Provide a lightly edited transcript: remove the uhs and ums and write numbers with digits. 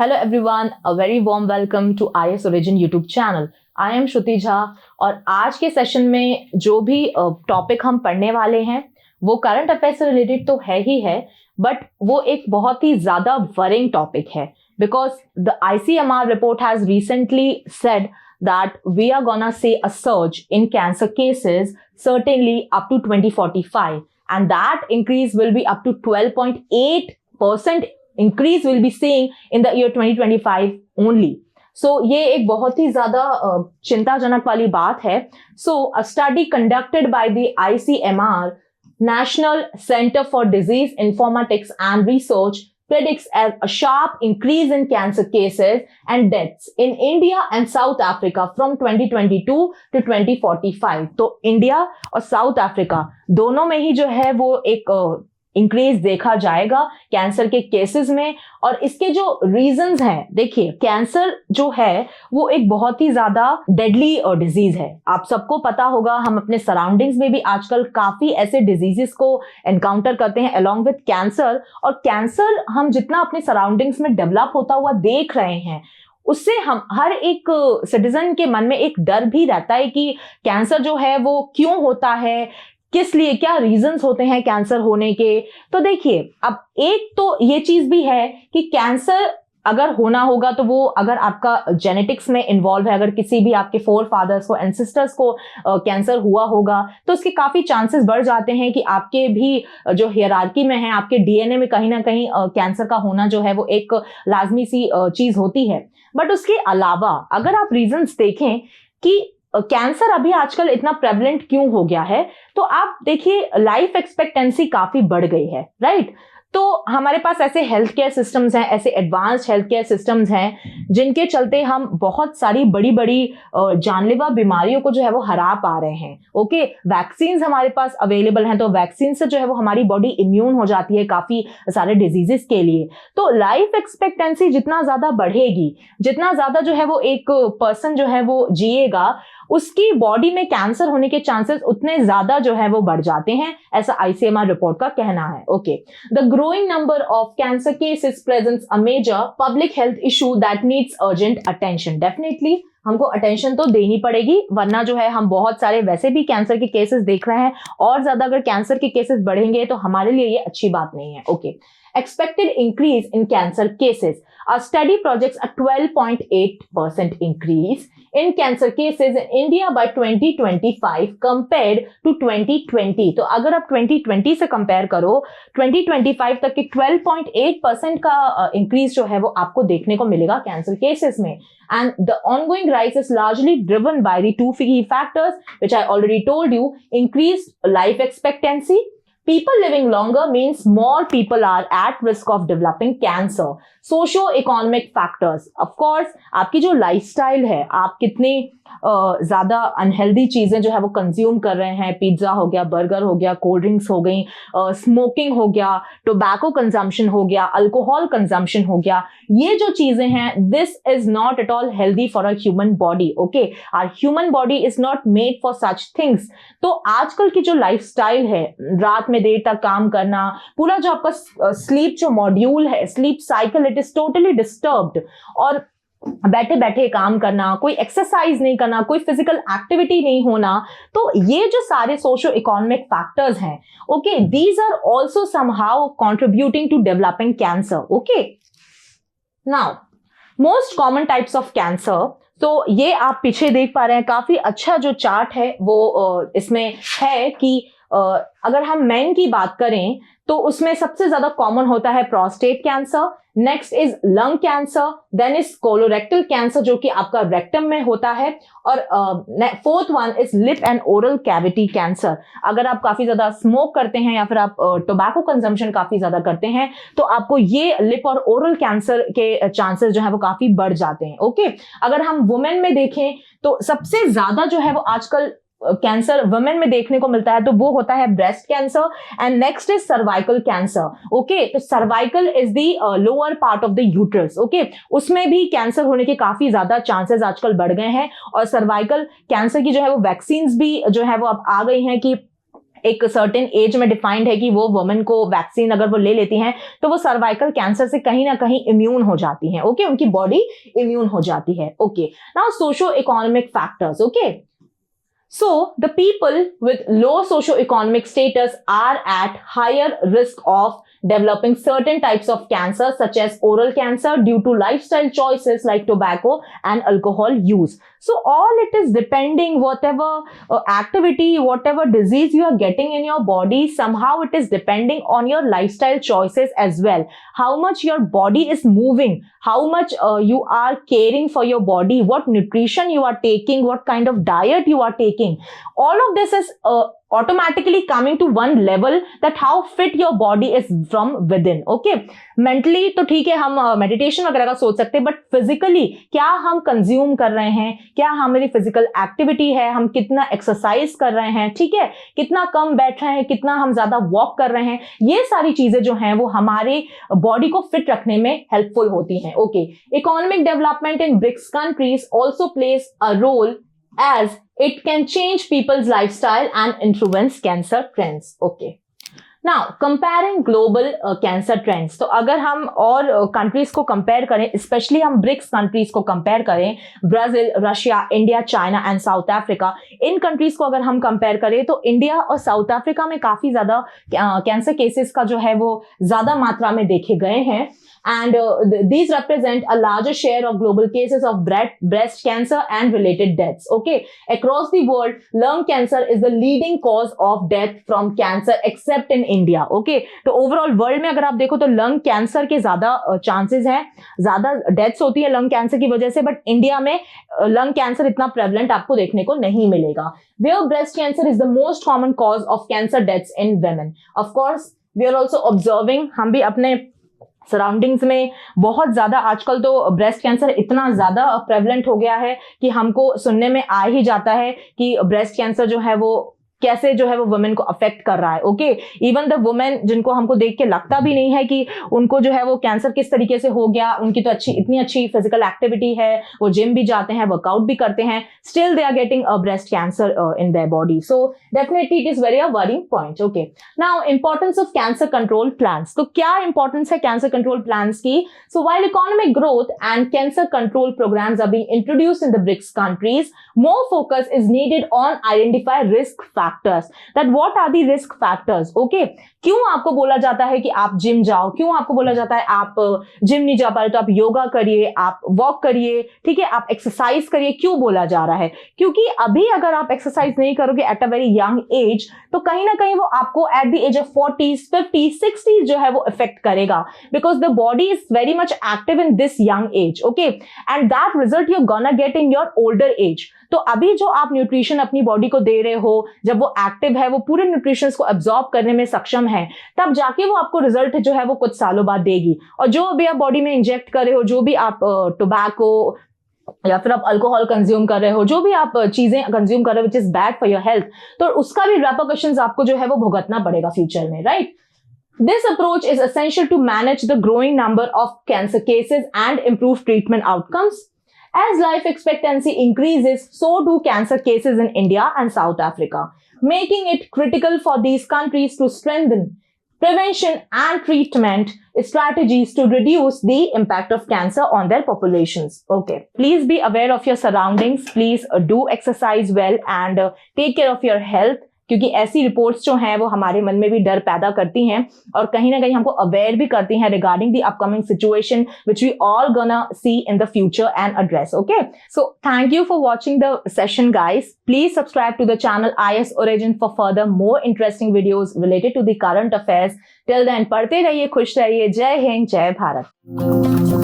Hello everyone, a very warm welcome to IS Origin YouTube channel. I am श्रुति झा और आज के session में जो भी टॉपिक हम पढ़ने वाले हैं वो करंट अफेयर से रिलेटेड तो है ही है, बट वो एक बहुत ही ज्यादा वरिंग टॉपिक है because the ICMR report has recently said that we are gonna see a surge in cancer cases certainly up to 2045 and that increase will be up to 12.8% increase will be seeing in the year 2025 only. So ये एक बहुत ही ज्यादा चिंताजनक वाली बात है. So a study conducted by the ICMR National Center for Disease Informatics and Research predicts a sharp increase in cancer cases and deaths in India and South Africa from 2022 to 2045. तो India और south Africa दोनों में ही जो है वो एक increase देखा जाएगा कैंसर के केसेस में. और इसके जो रीजंस हैं, देखिए कैंसर जो है वो एक बहुत ही ज्यादा डेडली डिजीज है. आप सबको पता होगा, हम अपने सराउंडिंग्स में भी आजकल काफी ऐसे डिजीजेस को एनकाउंटर करते हैं अलोंग विद कैंसर. और कैंसर हम जितना अपने सराउंडिंग्स में डेवलप होता हुआ देख रहे हैं उससे हम हर एक सिटीजन के मन में एक डर भी रहता है कि कैंसर जो है वो क्यों होता है, किस लिए, क्या रीजंस होते हैं कैंसर होने के. तो देखिए, अब एक तो ये चीज भी है कि कैंसर अगर होना होगा तो वो अगर आपका जेनेटिक्स में इन्वॉल्व है, अगर किसी भी आपके फोर फादर्स को, एंसेस्टर्स को कैंसर हुआ होगा तो उसके काफी चांसेस बढ़ जाते हैं कि आपके भी जो हियरार्की में है, आपके डीएनए में कहीं ना कहीं कैंसर का होना जो है वो एक लाजमी सी चीज होती है. बट उसके अलावा अगर आप रीजंस देखें कि कैंसर अभी आजकल इतना प्रेवलेंट क्यों हो गया है, तो आप देखिए लाइफ एक्सपेक्टेंसी काफी बढ़ गई है, राइट. तो हमारे पास ऐसे हेल्थ केयर सिस्टम्स हैं, ऐसे एडवांस्ड हेल्थ केयर सिस्टम्स हैं जिनके चलते हम बहुत सारी बड़ी बड़ी जानलेवा बीमारियों को जो है वो हरा पा रहे हैं. ओके, वैक्सीन्स हमारे पास अवेलेबल हैं, तो वैक्सीन से जो है वो हमारी बॉडी इम्यून हो जाती है काफी सारे डिजीजेस के लिए. तो लाइफ एक्सपेक्टेंसी जितना ज्यादा बढ़ेगी, जितना ज्यादा जो है वो एक पर्सन जो है वो जिएगा, उसकी बॉडी में कैंसर होने के चांसेस उतने ज्यादा जो है वो बढ़ जाते हैं, ऐसा ICMR रिपोर्ट का कहना है. Okay, the growing number of cancer cases presents a major public health issue that needs urgent attention. Definitely हमको अटेंशन तो देनी पड़ेगी, वरना जो है हम बहुत सारे वैसे भी कैंसर के केसेस देख रहे हैं और ज्यादा अगर कैंसर के केसेस बढ़ेंगे तो हमारे लिए ये अच्छी बात नहीं है. Okay, expected increase in cancer cases. A study projects a 12.8% increase in cancer cases in India by 2025 compared to 2020. तो अगर आप 2020 से कंपेयर करो 2025 तक के 12.8% का इंक्रीज जो है वो आपको देखने को मिलेगा कैंसर केसेस में. And the ongoing rise is largely driven by the two key factors which I already told you: increased life expectancy. People living longer means more people are at risk of developing cancer. Socio-economic factors. Of course, आपकी जो lifestyle है, आप कितनी ज्यादा unhealthy चीजें जो है वो कंज्यूम कर रहे हैं, पिज्जा हो गया, बर्गर हो गया, कोल्ड ड्रिंक्स हो गई, स्मोकिंग हो गया, टोबैको कंजम्पशन हो गया, अल्कोहल कंजम्पशन हो गया, ये जो चीजें हैं, this is not at all healthy for a human body. Okay, our human body is not made for such things. तो आजकल की जो लाइफस्टाइल है, रात में देर तक काम करना, पूरा जो आपका स्लीप जो मॉड्यूल है, sleep cycle, it is totally disturbed. और बैठे बैठे काम करना, कोई एक्सरसाइज नहीं करना, कोई फिजिकल एक्टिविटी नहीं होना, तो ये जो सारे सोशो इकोनॉमिक फैक्टर्स हैं, okay, these are also somehow contributing to developing cancer. Okay, now most common types of cancer. तो ये आप पीछे देख पा रहे हैं, काफी अच्छा जो चार्ट है वो इसमें है कि अगर हम मेन की बात करें तो उसमें सबसे ज्यादा कॉमन होता है prostate cancer, next is lung cancer, then is colorectal cancer जो कि आपका रेक्टम में होता है, और fourth one is lip and oral cavity cancer. अगर आप काफी ज्यादा स्मोक करते हैं या फिर आप टोबैको कंजम्पशन काफी ज्यादा करते हैं तो आपको ये लिप और ओरल कैंसर के चांसेस जो है वो काफी बढ़ जाते हैं. ओके, अगर हम वुमेन में देखें तो सबसे ज्यादा जो है वो आजकल कैंसर वुमेन में देखने को मिलता है तो वो होता है breast cancer, and next is cervical cancer. Okay, तो cervical is the lower part of the uterus. Okay, उसमें भी कैंसर होने के काफी ज्यादा चांसेस आजकल बढ़ गए हैं, और सर्वाइकल कैंसर की जो है वो वैक्सीन्स भी जो है वो अब आ गई हैं कि एक सर्टेन एज में डिफाइंड है कि वो वुमेन को वैक्सीन अगर वो ले लेती हैं तो वो सर्वाइकल कैंसर से कहीं ना कहीं इम्यून हो जाती हैं। ओके, उनकी बॉडी इम्यून हो जाती है। Okay, now socio economic factors. Okay, so the people with low socio-economic status are at higher risk of developing certain types of cancer such as oral cancer due to lifestyle choices like tobacco and alcohol use. So all it is depending, whatever activity, whatever disease you are getting in your body, somehow it is depending on your lifestyle choices as well. How much your body is moving, how much you are caring for your body, what nutrition you are taking, what kind of diet you are taking. All of this is automatically coming to one level that how fit your body is from within. Okay, mentally तो ठीक है, हम meditation वगैरह का सोच सकते हैं, but physically क्या हम consume कर रहे हैं, क्या हमारी physical activity है, हम कितना exercise कर रहे हैं, ठीक है, कितना कम बैठ रहे हैं, कितना हम ज्यादा walk कर रहे हैं, ये सारी चीजें जो हैं वो हमारे body को fit रखने में helpful होती हैं। Okay, economic development in BRICS countries also plays a role as it can change people's lifestyle and influence cancer trends. Okay. Now, comparing global cancer trends. तो अगर हम और कंट्रीज को कंपेयर करें, स्पेशली हम ब्रिक्स कंट्रीज को compare करें, Brazil, Russia, India, China and south Africa, in countries को अगर हम कंपेयर करें तो इंडिया और साउथ अफ्रीका में काफी ज्यादा कैंसर केसेस का जो है वो ज्यादा मात्रा में देखे गए हैं। And these represent a larger share of global cases of breast cancer and related deaths. Okay, across the world, lung cancer is the leading cause of death from cancer, except in India. Okay, तो overall world में अगर आप देखो तो lung cancer के ज्यादा chances हैं, ज्यादा deaths होती है lung cancer की वजह से, but India में lung cancer इतना prevalent आपको देखने को नहीं मिलेगा. Where breast cancer is the most common cause of cancer deaths in women. Of course, we are also observing, हम भी अपने सराउंडिंग्स में बहुत ज्यादा आजकल तो ब्रेस्ट कैंसर इतना ज्यादा प्रेवलेंट हो गया है कि हमको सुनने में आ ही जाता है कि ब्रेस्ट कैंसर जो है वो कैसे जो है वो वुमेन को अफेक्ट कर रहा है। ओके, इवन द वुमेन जिनको हमको देख के लगता भी नहीं है कि उनको जो है वो कैंसर किस तरीके से हो गया, उनकी तो इतनी अच्छी फिजिकल एक्टिविटी है, वो जिम भी जाते हैं, वर्कआउट भी करते हैं, still they are getting a breast cancer in their body. So definitely it is very a worrying point. Okay, now importance of cancer control plans. तो क्या इंपॉर्टेंस है कैंसर कंट्रोल प्लान्स की? So while economic growth and cancer control programs are being introduced in the BRICS countries, more focus is needed on identify risk factors. That what are the risk factors? Okay, क्यों आपको बोला जाता है कि आप gym जाओ, क्यों आपको बोला जाता है आप जिम नहीं जा पा रहे तो आप योगा करिए, आप वॉक करिए, ठीक है, आप एक्सरसाइज करिए, क्यों बोला जा रहा है? क्योंकि अभी अगर आप एक्सरसाइज नहीं करोगे at a very young age तो कहीं ना कहीं वो आपको at the age of 40s, 50s, 60s जो है वो इफेक्ट करेगा, because the body is very much active in this young age. Okay, and that result you gonna get in your older age. तो अभी जो आप न्यूट्रिशन अपनी body को दे रहे हो, जब वो एक्टिव है, वो पूरे न्यूट्रिशन को एब्जॉर्ब करने में सक्षम है, तब जाके वो आपको रिजल्ट जो है वो कुछ सालों बाद देगी। और जो भी आप बॉडी में इंजेक्ट कर रहे हो, जो भी आप टोबैको या फिर आप अल्कोहल कंज्यूम कर रहे हो, जो भी आप चीजें कंज्यूम कर रहे हो which is bad for your health, तो उसका भी रेपरकशंस आपको जो है वो भुगतना पड़ेगा फ्यूचर में, right? This approach is essential to manage the growing number of cancer cases and improve treatment outcomes. As life expectancy increases, so do cancer cases in India and South Africa, making it critical for these countries to strengthen prevention and treatment strategies to reduce the impact of cancer on their populations. Okay, please be aware of your surroundings. Please do exercise well and take care of your health. क्योंकि ऐसी reports जो हैं वो हमारे मन में भी डर पैदा करती हैं और कहीं ना कहीं हमको अवेयर भी करती हैं regarding the upcoming situation which we all gonna see in the future and address. Okay, so thank you for watching the session guys. Please subscribe to the channel IS Origin for further more interesting videos related to the current affairs. Till then पढ़ते रहिए, खुश रहिए। जय हिंद, जय भारत।